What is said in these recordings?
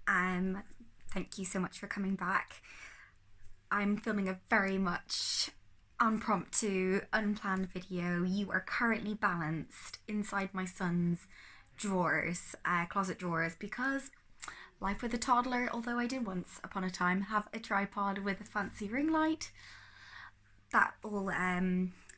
Thank you so much for coming back. I'm filming a very much impromptu, unplanned video. You are currently balanced inside my son's drawers, closet drawers, because life with a toddler, although I did once upon a time have a tripod with a fancy ring light, that all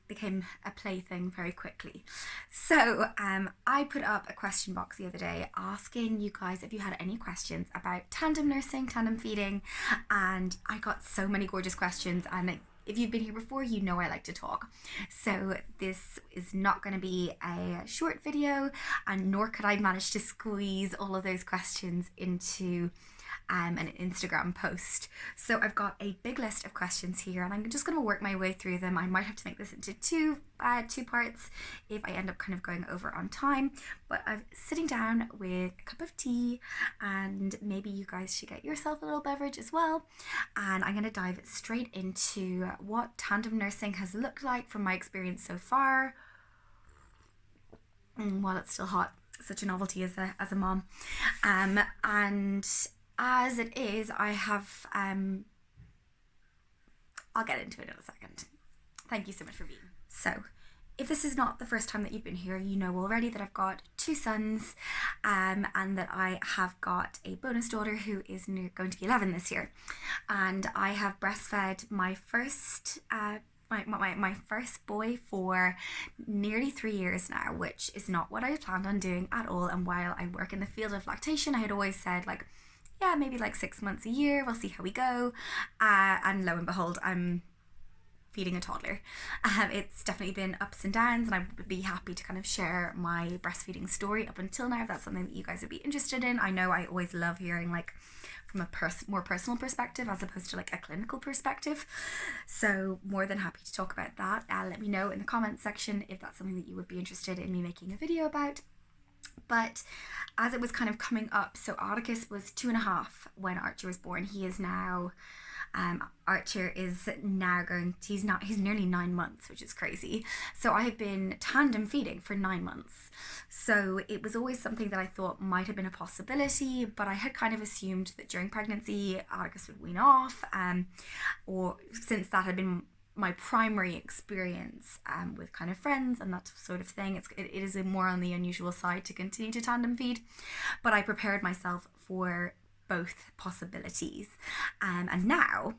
became a plaything very quickly. So I put up a question box the other day asking you guys if you had any questions about tandem nursing, tandem feeding, and I got so many gorgeous questions. And if you've been here before, you know I like to talk. So this is not going to be a short video, and nor could I manage to squeeze all of those questions into an Instagram post. So I've got a big list of questions here, and I'm just going to work my way through them. I might have to make this into two parts if I end up kind of going over on time, but I'm sitting down with a cup of tea, and maybe you guys should get yourself a little beverage as well, and I'm going to dive straight into what tandem nursing has looked like from my experience so far while it's still hot. Such a novelty as a mom, and as it is, I have, I'll get into it in a second. Thank you so much for being. So, if this is not the first time that you've been here, you know already that I've got two sons, and that I have got a bonus daughter who is going to be 11 this year. And I have breastfed my first, my first boy for nearly 3 years now, which is not what I planned on doing at all. And while I work in the field of lactation, I had always said, like, yeah, maybe like 6 months, a year, we'll see how we go. And lo and behold, I'm feeding a toddler. It's definitely been ups and downs, and I would be happy to kind of share my breastfeeding story up until now if that's something that you guys would be interested in. I know I always love hearing like from a more personal perspective as opposed to like a clinical perspective. So more than happy to talk about that. Let me know in the comments section if that's something that you would be interested in me making a video about. But as it was kind of coming up, so Atticus was 2.5 when Archer was born. He is now, Archer is now he's nearly 9 months, which is crazy. So I have been tandem feeding for 9 months. So it was always something that I thought might have been a possibility, but I had kind of assumed that during pregnancy, Atticus would wean off, or since that had been my primary experience with kind of friends and that sort of thing. It is more on the unusual side to continue to tandem feed, but I prepared myself for both possibilities. And now,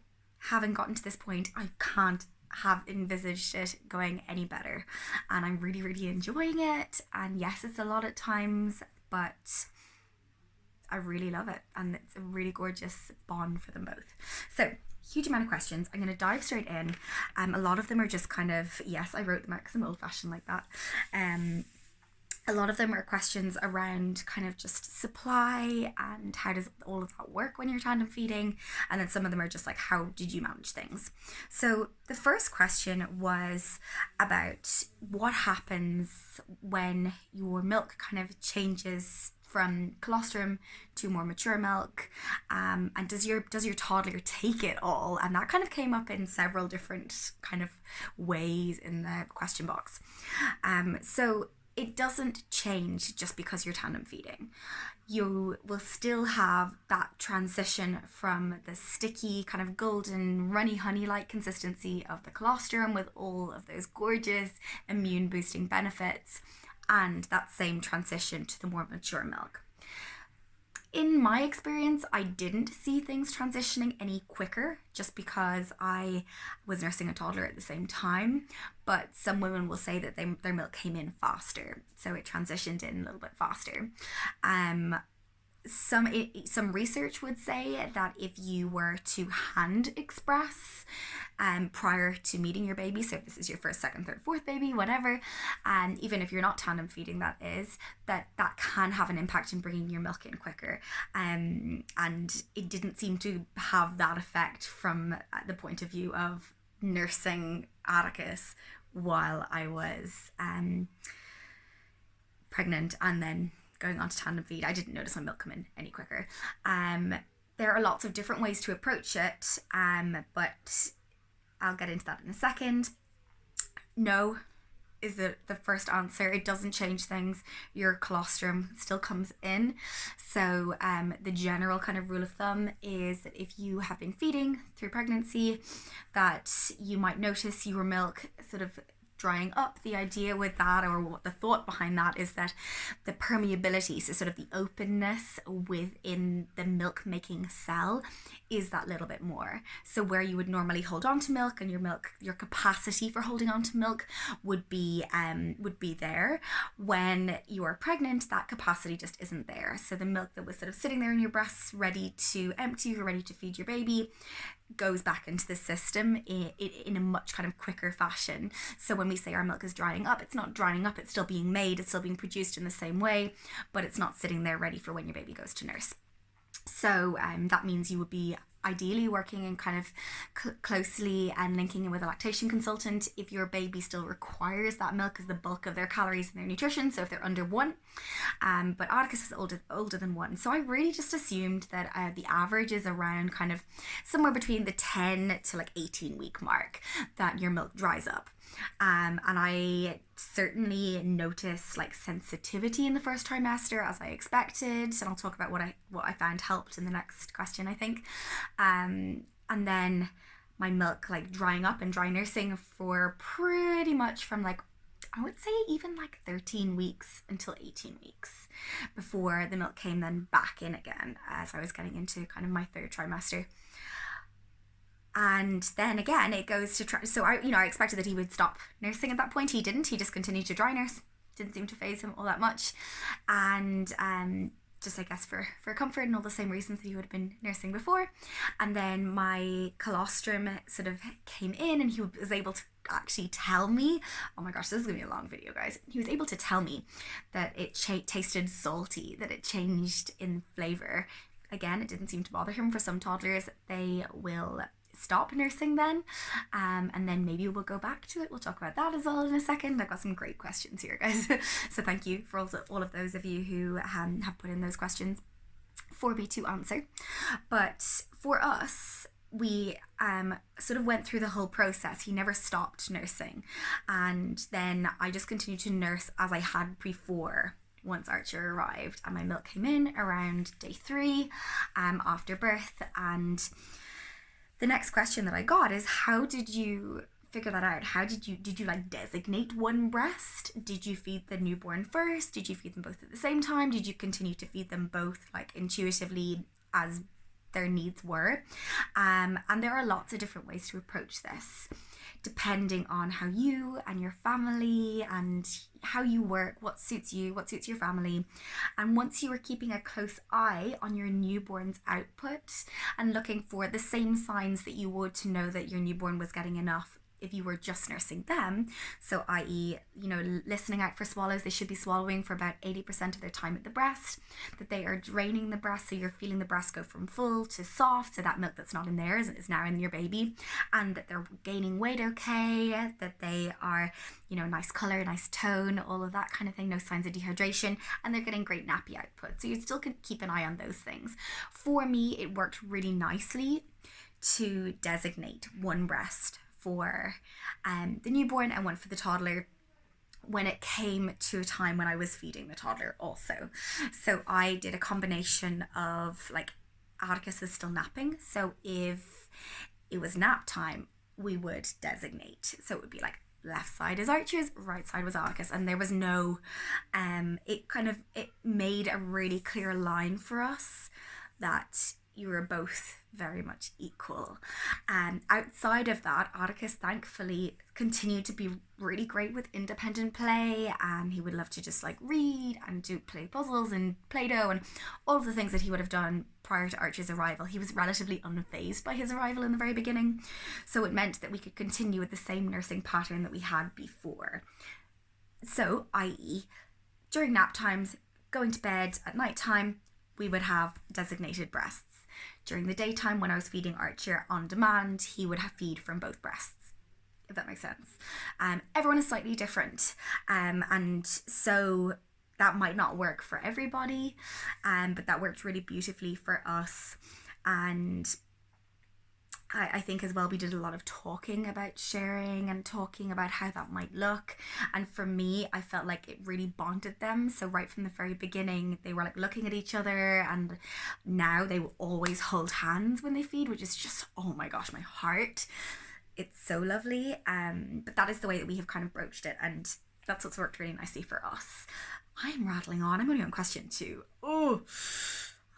having gotten to this point, I can't have envisaged it going any better. And I'm really, really enjoying it. And yes, it's a lot at times, but I really love it. And it's a really gorgeous bond for them both. So, huge amount of questions. I'm going to dive straight in. A lot of them are just kind of, yes, I wrote them out because I'm old fashioned like that. A lot of them are questions around kind of just supply and how does all of that work when you're tandem feeding. And then some of them are just like, how did you manage things? So the first question was about what happens when your milk kind of changes from colostrum to more mature milk, and does your toddler take it all? And that kind of came up in several different kind of ways in the question box. So it doesn't change just because you're tandem feeding. You will still have that transition from the sticky kind of golden runny honey-like consistency of the colostrum with all of those gorgeous immune boosting benefits, and that same transition to the more mature milk. In my experience, I didn't see things transitioning any quicker just because I was nursing a toddler at the same time, but some women will say that their milk came in faster, so it transitioned in a little bit faster. Some research would say that if you were to hand express prior to meeting your baby, so if this is your first, second, third, fourth baby, whatever, and even if you're not tandem feeding, that can have an impact in bringing your milk in quicker, and it didn't seem to have that effect from the point of view of nursing Atticus while I was pregnant and then going on to tandem feed. I didn't notice my milk come in any quicker. There are lots of different ways to approach it, but I'll get into that in a second. No, is the first answer. It doesn't change things. Your colostrum still comes in. So the general kind of rule of thumb is that if you have been feeding through pregnancy, that you might notice your milk sort of drying up. The idea with that, or what the thought behind that, is that the permeability, so sort of the openness within the milk making cell, is that little bit more. So where you would normally hold on to milk, and your capacity for holding on to milk would be there. When you're pregnant, that capacity just isn't there. So the milk that was sort of sitting there in your breasts, ready to empty, or ready to feed your baby, goes back into the system in a much kind of quicker fashion. So when we say our milk is drying up, it's not drying up, it's still being made, it's still being produced in the same way, but it's not sitting there ready for when your baby goes to nurse. So that means you would be ideally working and kind of closely and linking in with a lactation consultant if your baby still requires that milk as the bulk of their calories and their nutrition, so if they're under 1. But Atticus was older than 1, so I really just assumed that the average is around kind of somewhere between the 10 to like 18 week mark that your milk dries up. And I certainly noticed like sensitivity in the first trimester, as I expected, and I'll talk about what I found helped in the next question, I think. And then my milk like drying up and dry nursing for pretty much from like, I would say even like 13 weeks until 18 weeks before the milk came then back in again as I was getting into kind of my 3rd trimester. And then again, it goes to try. So I expected that he would stop nursing at that point. He didn't. He just continued to dry nurse. Didn't seem to faze him all that much. And just I guess for comfort and all the same reasons that he would have been nursing before. And then my colostrum sort of came in, and he was able to actually tell me, oh my gosh, this is gonna be a long video, guys. He was able to tell me that it tasted salty, that it changed in flavor. Again, it didn't seem to bother him. For some toddlers, they will stop nursing then, and then maybe we'll go back to it. We'll talk about that as well in a second. I've got some great questions here, guys. So thank you for also all of those of you who have put in those questions for me to answer. But for us, we sort of went through the whole process. He never stopped nursing, and then I just continued to nurse as I had before once Archer arrived, and my milk came in around day 3 after birth. And the next question that I got is, how did you figure that out? How did you like designate one breast? Did you feed the newborn first? Did you feed them both at the same time? Did you continue to feed them both like intuitively as their needs were? And there are lots of different ways to approach this, depending on how you and your family and how you work, what suits you, what suits your family. And once you were keeping a close eye on your newborn's output and looking for the same signs that you would to know that your newborn was getting enough if you were just nursing them, so i.e., listening out for swallows. They should be swallowing for about 80% of their time at the breast, that they are draining the breast, so you're feeling the breast go from full to soft, so that milk that's not in there is now in your baby, and that they're gaining weight okay, that they are, nice color, nice tone, all of that kind of thing, no signs of dehydration, and they're getting great nappy output. So you still can keep an eye on those things. For me, it worked really nicely to designate one breast for the newborn and one for the toddler when it came to a time when I was feeding the toddler also. So I did a combination of like, Atticus was still napping, so if it was nap time, we would designate. So it would be like, left side is Archer's, right side was Atticus, and there was no it made a really clear line for us that you were both very much equal. And outside of that, Atticus thankfully continued to be really great with independent play, and he would love to just like read and do play puzzles and Play-Doh and all of the things that he would have done prior to Archer's arrival. He was relatively unfazed by his arrival in the very beginning, so it meant that we could continue with the same nursing pattern that we had before. So, i.e., during nap times, going to bed at night time, we would have designated breasts. During the daytime, when I was feeding Archer on demand, he would have feed from both breasts, if that makes sense. Everyone is slightly different, and so that might not work for everybody, but that worked really beautifully for us. And I think as well we did a lot of talking about sharing and talking about how that might look, and for me I felt like it really bonded them. So right from the very beginning they were like looking at each other, and now they will always hold hands when they feed, which is just, oh my gosh, my heart, it's so lovely. But that is the way that we have kind of broached it, and that's what's worked really nicely for us. I'm rattling on. I'm only on question 2. Oh,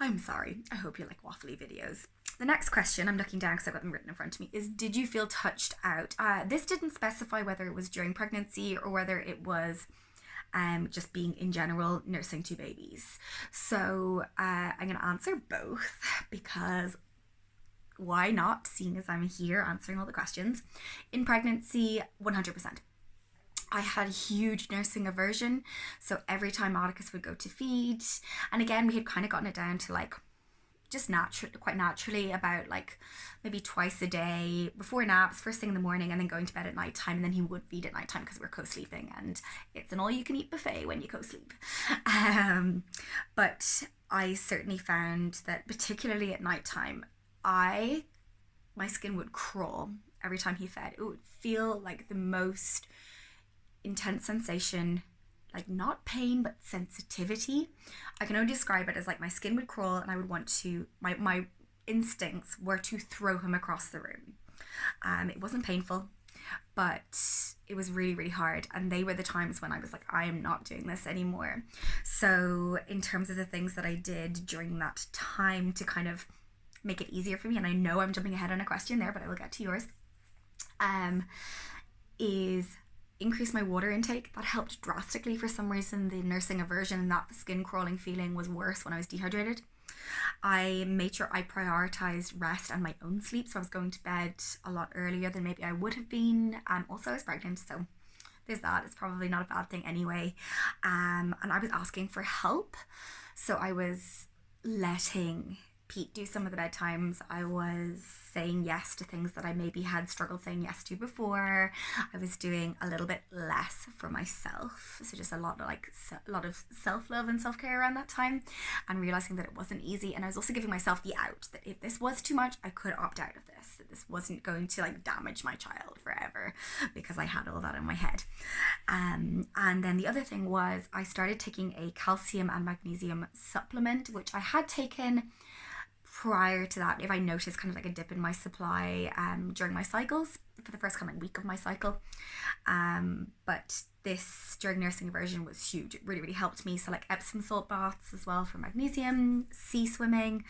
I'm sorry. I hope you like waffly videos. The next question, I'm looking down because I've got them written in front of me, is did you feel touched out? This didn't specify whether it was during pregnancy or whether it was just being in general nursing 2 babies. So I'm going to answer both because why not, seeing as I'm here answering all the questions. In pregnancy, 100%. I had huge nursing aversion, so every time Atticus would go to feed, and again we had kind of gotten it down to like just quite naturally, about like maybe twice a day before naps, first thing in the morning, and then going to bed at night time, and then he would feed at night time because we're co-sleeping, and it's an all-you-can-eat buffet when you co-sleep. But I certainly found that particularly at night time, my skin would crawl every time he fed. It would feel like the most intense sensation, like not pain but sensitivity. I can only describe it as like my skin would crawl and I would want to, my instincts were to throw him across the room. It wasn't painful, but it was really, really hard, and they were the times when I was like, I am not doing this anymore. So in terms of the things that I did during that time to kind of make it easier for me, and I know I'm jumping ahead on a question there, but I will get to yours, is increase my water intake. That helped drastically. For some reason, the nursing aversion and that skin crawling feeling was worse when I was dehydrated. I made sure I prioritized rest and my own sleep, so I was going to bed a lot earlier than maybe I would have been. Also, I was pregnant, so there's that. It's probably not a bad thing anyway. And I was asking for help, so I was letting Pete do some of the bedtimes. I was saying yes to things that I maybe had struggled saying yes to before. I was doing a little bit less for myself, so just a lot of self-love and self-care around that time, and realizing that it wasn't easy. And I was also giving myself the out, that if this was too much, I could opt out of this, that this wasn't going to like damage my child forever, because I had all that in my head. And then the other thing was I started taking a calcium and magnesium supplement, which I had taken prior to that. If I noticed kind of like a dip in my supply during my cycles, for the first kind of week of my cycle, but this during nursing aversion was huge. It really, really helped me. So like Epsom salt baths as well for magnesium, sea swimming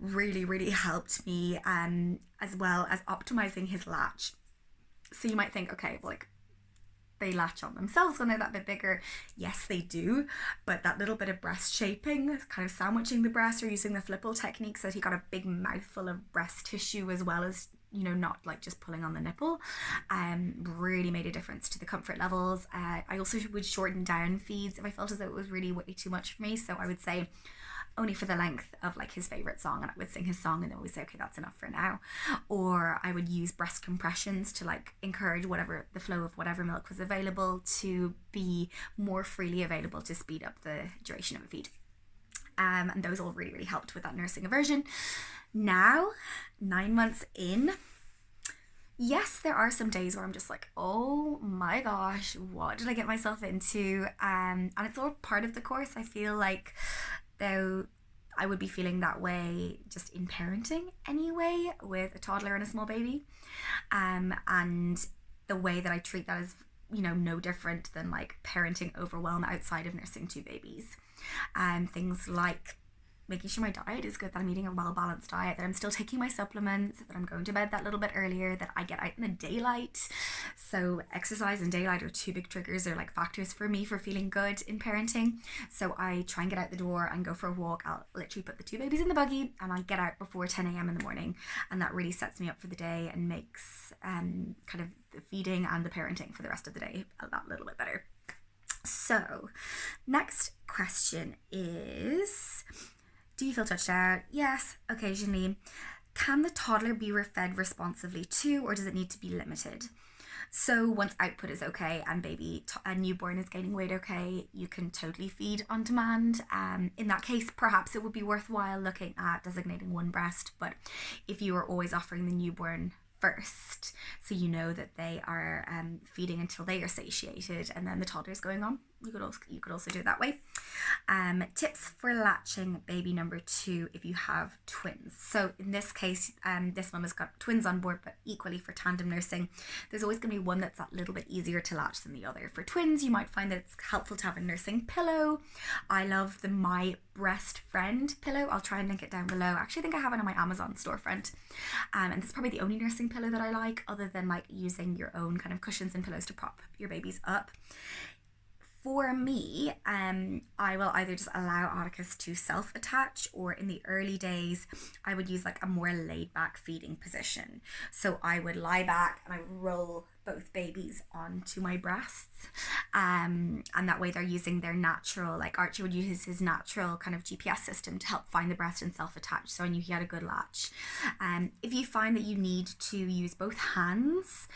really, really helped me, as well as optimizing his latch. So you might think, okay, well, like they latch on themselves when they're that bit bigger. Yes, they do, but that little bit of breast shaping, kind of sandwiching the breast or using the flipple technique so that he got a big mouthful of breast tissue, as well as, you know, not like just pulling on the nipple, really made a difference to the comfort levels. I also would shorten down feeds if I felt as though it was really way too much for me. So I would say only for the length of like his favorite song, and I would sing his song and then we'd say, okay, that's enough for now. Or I would use breast compressions to like encourage whatever the flow of whatever milk was available to be more freely available to speed up the duration of a feed. And those all really, really helped with that nursing aversion. Now, 9 months in, yes, there are some days where I'm just like, oh my gosh, what did I get myself into? And it's all part of the course. I feel like though I would be feeling that way just in parenting anyway, with a toddler and a small baby, and the way that I treat that is, you know, no different than like parenting overwhelm outside of nursing 2 babies. Things like making sure my diet is good, that I'm eating a well-balanced diet, that I'm still taking my supplements, that I'm going to bed that little bit earlier, that I get out in the daylight. So exercise and daylight are 2 big triggers, or like factors for me for feeling good in parenting. So I try and get out the door and go for a walk. I'll literally put the 2 babies in the buggy and I get out before 10 a.m. in the morning, and that really sets me up for the day and makes kind of the feeding and the parenting for the rest of the day that little bit better. So next question is, do you feel touched out? Yes, occasionally. Can the toddler be fed responsively too, or does it need to be limited? So once output is okay and a newborn is gaining weight okay, you can totally feed on demand. In that case, perhaps it would be worthwhile looking at designating one breast. But if you are always offering the newborn first, so you know that they are feeding until they are satiated, and then the toddler is going on, you could also do it that way. Tips for latching baby number 2 if you have twins. So in this case, this mum has got twins on board, but equally for tandem nursing, there's always going to be one that's a little bit easier to latch than the other. For twins, you might find that it's helpful to have a nursing pillow. I love the My Breast Friend pillow. I'll try and link it down below. I actually think I have it on my Amazon storefront. And it's probably the only nursing pillow that I like, other than like using your own kind of cushions and pillows to prop your babies up. For me, I will either just allow Atticus to self-attach, or in the early days, I would use like a more laid-back feeding position. So I would lie back and I would roll both babies onto my breasts, and that way they're using their natural, like Archie would use his natural kind of GPS system to help find the breast and self-attach, so I knew he had a good latch. If you find that you need to use both hands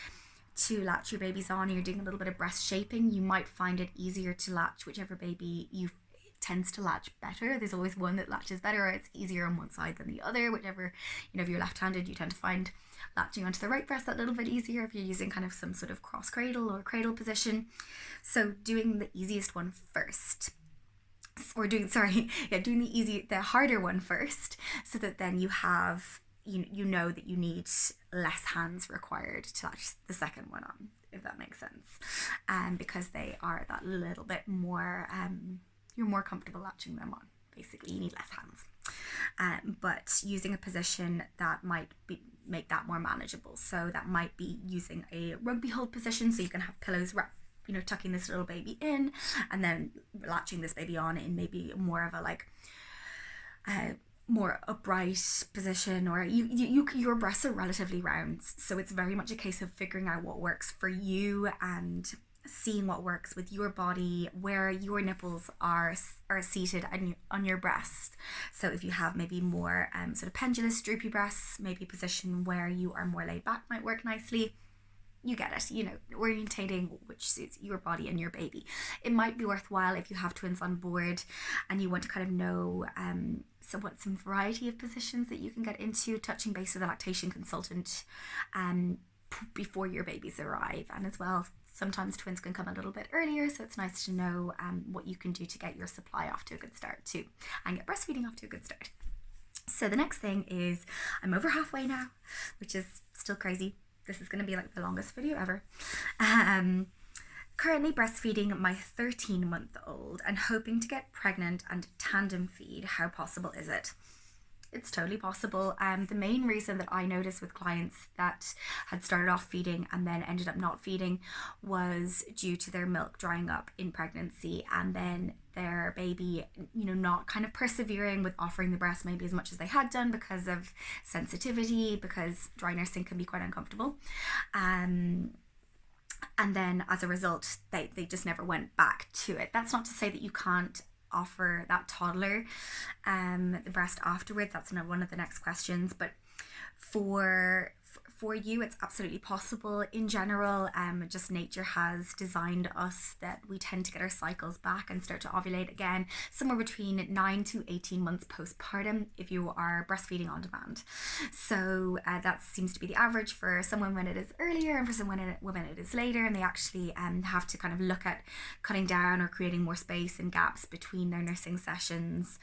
to latch your babies on, and you're doing a little bit of breast shaping, you might find it easier to latch whichever baby you tends to latch better. There's always one that latches better, or it's easier on one side than the other, whichever, if you're left-handed, you tend to find latching onto the right breast that little bit easier if you're using kind of some sort of cross cradle or cradle position. So doing the easiest one first, or doing the harder one first, so that then you have, you know that you need less hands required to latch the second one on, if that makes sense. Because they are that little bit more, you're more comfortable latching them on. Basically, you need less hands. But using a position that might make that more manageable. So that might be using a rugby hold position, so you can have pillows tucking this little baby in, and then latching this baby on in maybe more of a like more upright position, or your breasts are relatively round, so it's very much a case of figuring out what works for you and seeing what works with your body, where your nipples are seated on your breasts. So if you have maybe more sort of pendulous droopy breasts, maybe a position where you are more laid back might work nicely. You get it, orientating which suits your body and your baby. It might be worthwhile if you have twins on board and you want to kind of know some variety of positions that you can get into, touching base with a lactation consultant before your babies arrive. And as well, sometimes twins can come a little bit earlier, so it's nice to know what you can do to get your supply off to a good start too, and get breastfeeding off to a good start. So the next thing is, I'm over halfway now, which is still crazy. This is going to be like the longest video ever. Currently breastfeeding my 13-month-old and hoping to get pregnant and tandem feed. How possible is it? It's totally possible. The main reason that I noticed with clients that had started off feeding and then ended up not feeding was due to their milk drying up in pregnancy, and then their baby, not kind of persevering with offering the breast maybe as much as they had done because of sensitivity, because dry nursing can be quite uncomfortable. And then as a result, they just never went back to it. That's not to say that you can't offer that toddler the breast afterwards. That's one of the next questions, but for you, it's absolutely possible. In general, just nature has designed us that we tend to get our cycles back and start to ovulate again somewhere between 9 to 18 months postpartum if you are breastfeeding on demand. So that seems to be the average. For some women it is earlier, and for some women it is later, and they actually have to kind of look at cutting down or creating more space and gaps between their nursing sessions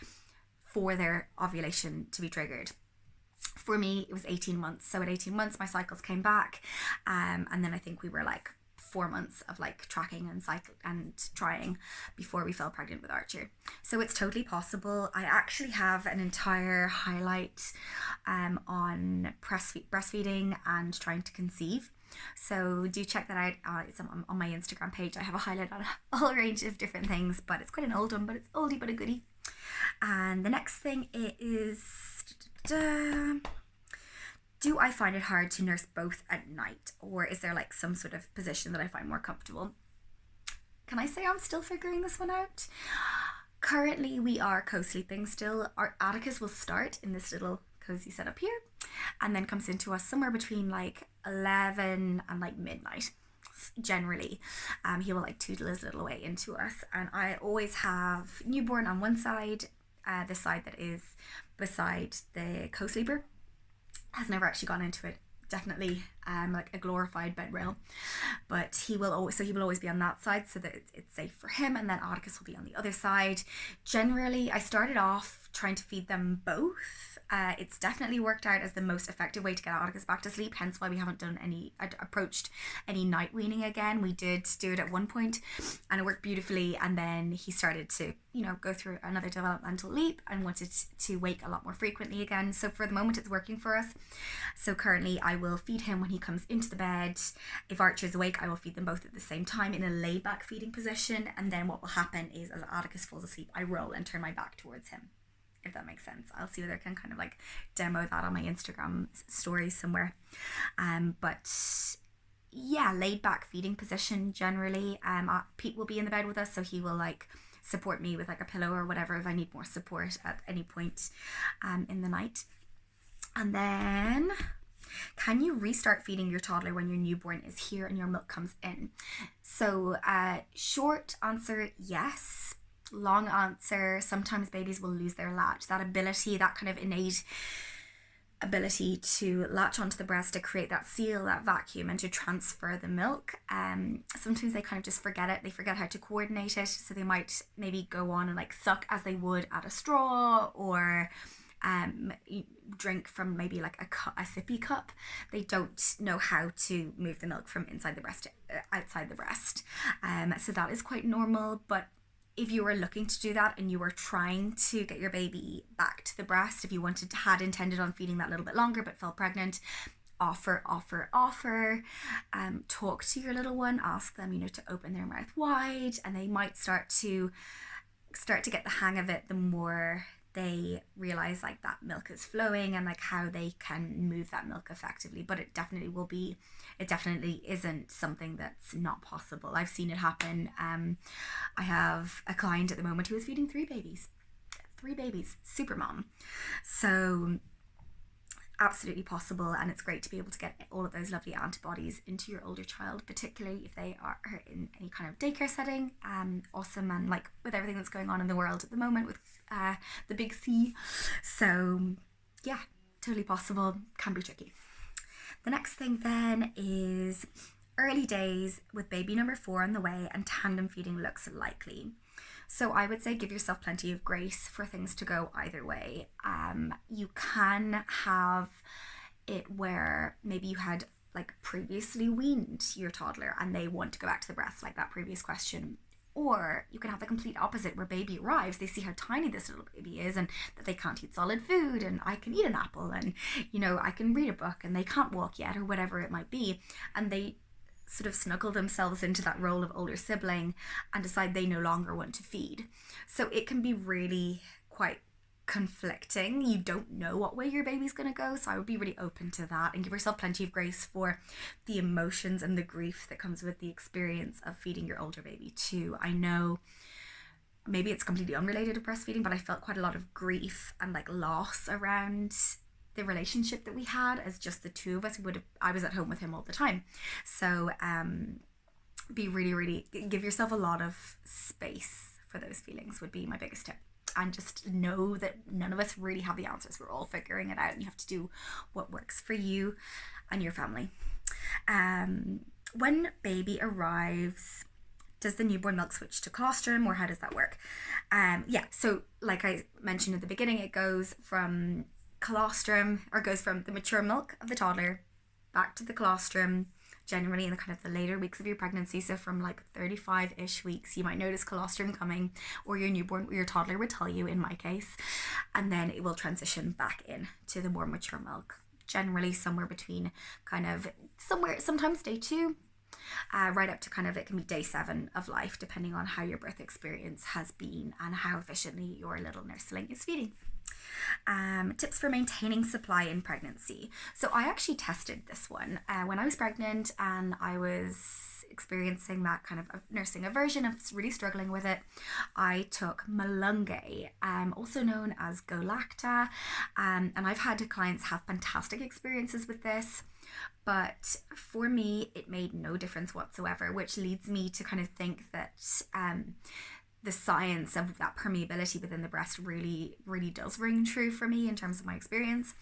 for their ovulation to be triggered. For me, it was 18 months. So at 18 months, my cycles came back. And then I think we were like 4 months of like tracking and trying before we fell pregnant with Archer. So it's totally possible. I actually have an entire highlight on breastfeeding and trying to conceive. So do check that out. It's on my Instagram page. I have a highlight on a whole range of different things, but it's quite an old one, but it's oldie but a goodie. And the next thing is, do I find it hard to nurse both at night, or is there like some sort of position that I find more comfortable? Can I say I'm still figuring this one out? Currently we are co-sleeping still. Our Atticus will start in this little cozy setup here and then comes into us somewhere between like 11 and like midnight. us generally. He will like tootle his little way into us, and I always have newborn on one side, the side that is beside the co-sleeper. Has never actually gone into it, definitely like a glorified bed rail, but he will always be on that side so that it's safe for him, and then Atticus will be on the other side. Generally I started off trying to feed them both. It's definitely worked out as the most effective way to get Atticus back to sleep, hence why we haven't approached any night weaning again. We did do it at one point and it worked beautifully, and then he started to go through another developmental leap and wanted to wake a lot more frequently again. So for the moment it's working for us. So currently I will feed him when he comes into the bed. If Archer's awake, I will feed them both at the same time in a laid back feeding position, and then what will happen is as Atticus falls asleep I roll and turn my back towards him, if that makes sense. I'll see whether I can kind of like demo that on my Instagram stories somewhere. But yeah, laid back feeding position generally. Pete will be in the bed with us, so he will like support me with like a pillow or whatever if I need more support at any point in the night. And then, can you restart feeding your toddler when your newborn is here and your milk comes in? So short answer, yes. Long answer, sometimes babies will lose their latch. That ability, that kind of innate ability to latch onto the breast, to create that seal, that vacuum, and to transfer the milk. Sometimes they kind of just forget it. They forget how to coordinate it. So they might maybe go on and like suck as they would at a straw, or drink from maybe like a sippy cup. They don't know how to move the milk from inside the breast to outside the breast. So that is quite normal. But if you were looking to do that and you were trying to get your baby back to the breast, if you had intended on feeding that little bit longer but felt pregnant, offer. Talk to your little one, ask them, to open their mouth wide, and they might start to get the hang of it the more they realize like that milk is flowing and like how they can move that milk effectively. But it definitely isn't something that's not possible. I've seen it happen. I have a client at the moment who is feeding three babies, super mom. So absolutely possible, and it's great to be able to get all of those lovely antibodies into your older child, particularly if they are in any kind of daycare setting. Awesome, and like with everything that's going on in the world at the moment with the big C. So yeah, totally possible, can be tricky. The next thing then is early days with baby number 4 on the way and tandem feeding looks likely. So I would say give yourself plenty of grace for things to go either way. You can have it where maybe you had like previously weaned your toddler and they want to go back to the breast, like that previous question. Or you can have the complete opposite where baby arrives, they see how tiny this little baby is and that they can't eat solid food, and I can eat an apple, and I can read a book, and they can't walk yet, or whatever it might be, and they sort of snuggle themselves into that role of older sibling and decide they no longer want to feed. So it can be really quite conflicting. You don't know what way your baby's going to go, so I would be really open to that and give yourself plenty of grace for the emotions and the grief that comes with the experience of feeding your older baby too. I know maybe it's completely unrelated to breastfeeding, but I felt quite a lot of grief and like loss around the relationship that we had as just the two of us. I was at home with him all the time. So be really, give yourself a lot of space for those feelings would be my biggest tip. And just know that none of us really have the answers. We're all figuring it out, and you have to do what works for you and your family. When baby arrives, does the newborn milk switch to colostrum, or how does that work? So like I mentioned at the beginning, it goes from colostrum, or goes from the mature milk of the toddler back to the colostrum, generally in the kind of the later weeks of your pregnancy. So from like 35-ish weeks, you might notice colostrum coming, or your toddler would tell you in my case, and then it will transition back in to the more mature milk, generally somewhere between sometimes day 2, right up to kind of, it can be day 7 of life, depending on how your birth experience has been and how efficiently your little nursling is feeding. Tips for maintaining supply in pregnancy. So I actually tested this one when I was pregnant and I was experiencing that kind of nursing aversion. I was really struggling with it. I took Malunge, also known as Golacta, and I've had clients have fantastic experiences with this. But for me, it made no difference whatsoever, which leads me to kind of think that the science of that permeability within the breast really does ring true for me in terms of my experience.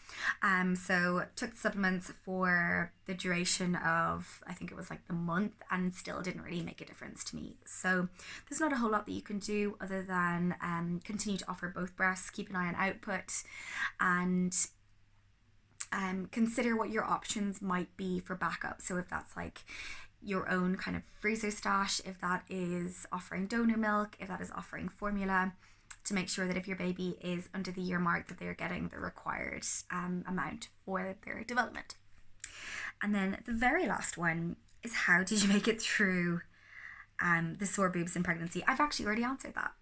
So took supplements for the duration of, I think it was like the month, and still didn't really make a difference to me. So there's not a whole lot that you can do other than continue to offer both breasts, keep an eye on output, and consider what your options might be for backup. So if that's like your own kind of freezer stash, if that is offering donor milk, if that is offering formula, to make sure that if your baby is under the year mark, that they're getting the required amount for their development. And then the very last one is, how did you make it through the sore boobs in pregnancy? I've actually already answered that.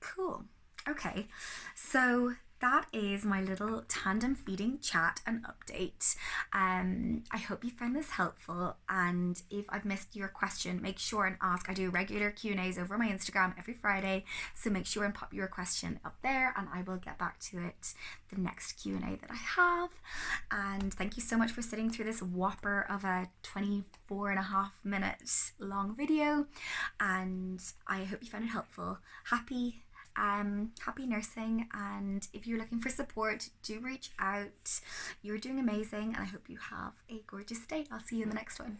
Cool. Okay, so that is my little tandem feeding chat and update. I hope you found this helpful, and if I've missed your question, make sure and ask. I do regular Q&As over my Instagram every Friday, so make sure and pop your question up there and I will get back to it the next Q&A that I have. And thank you so much for sitting through this whopper of a 24.5 minute long video, and I hope you found it helpful. Happy nursing, and if you're looking for support, do reach out. You're doing amazing, and I hope you have a gorgeous day. I'll see you in the next one.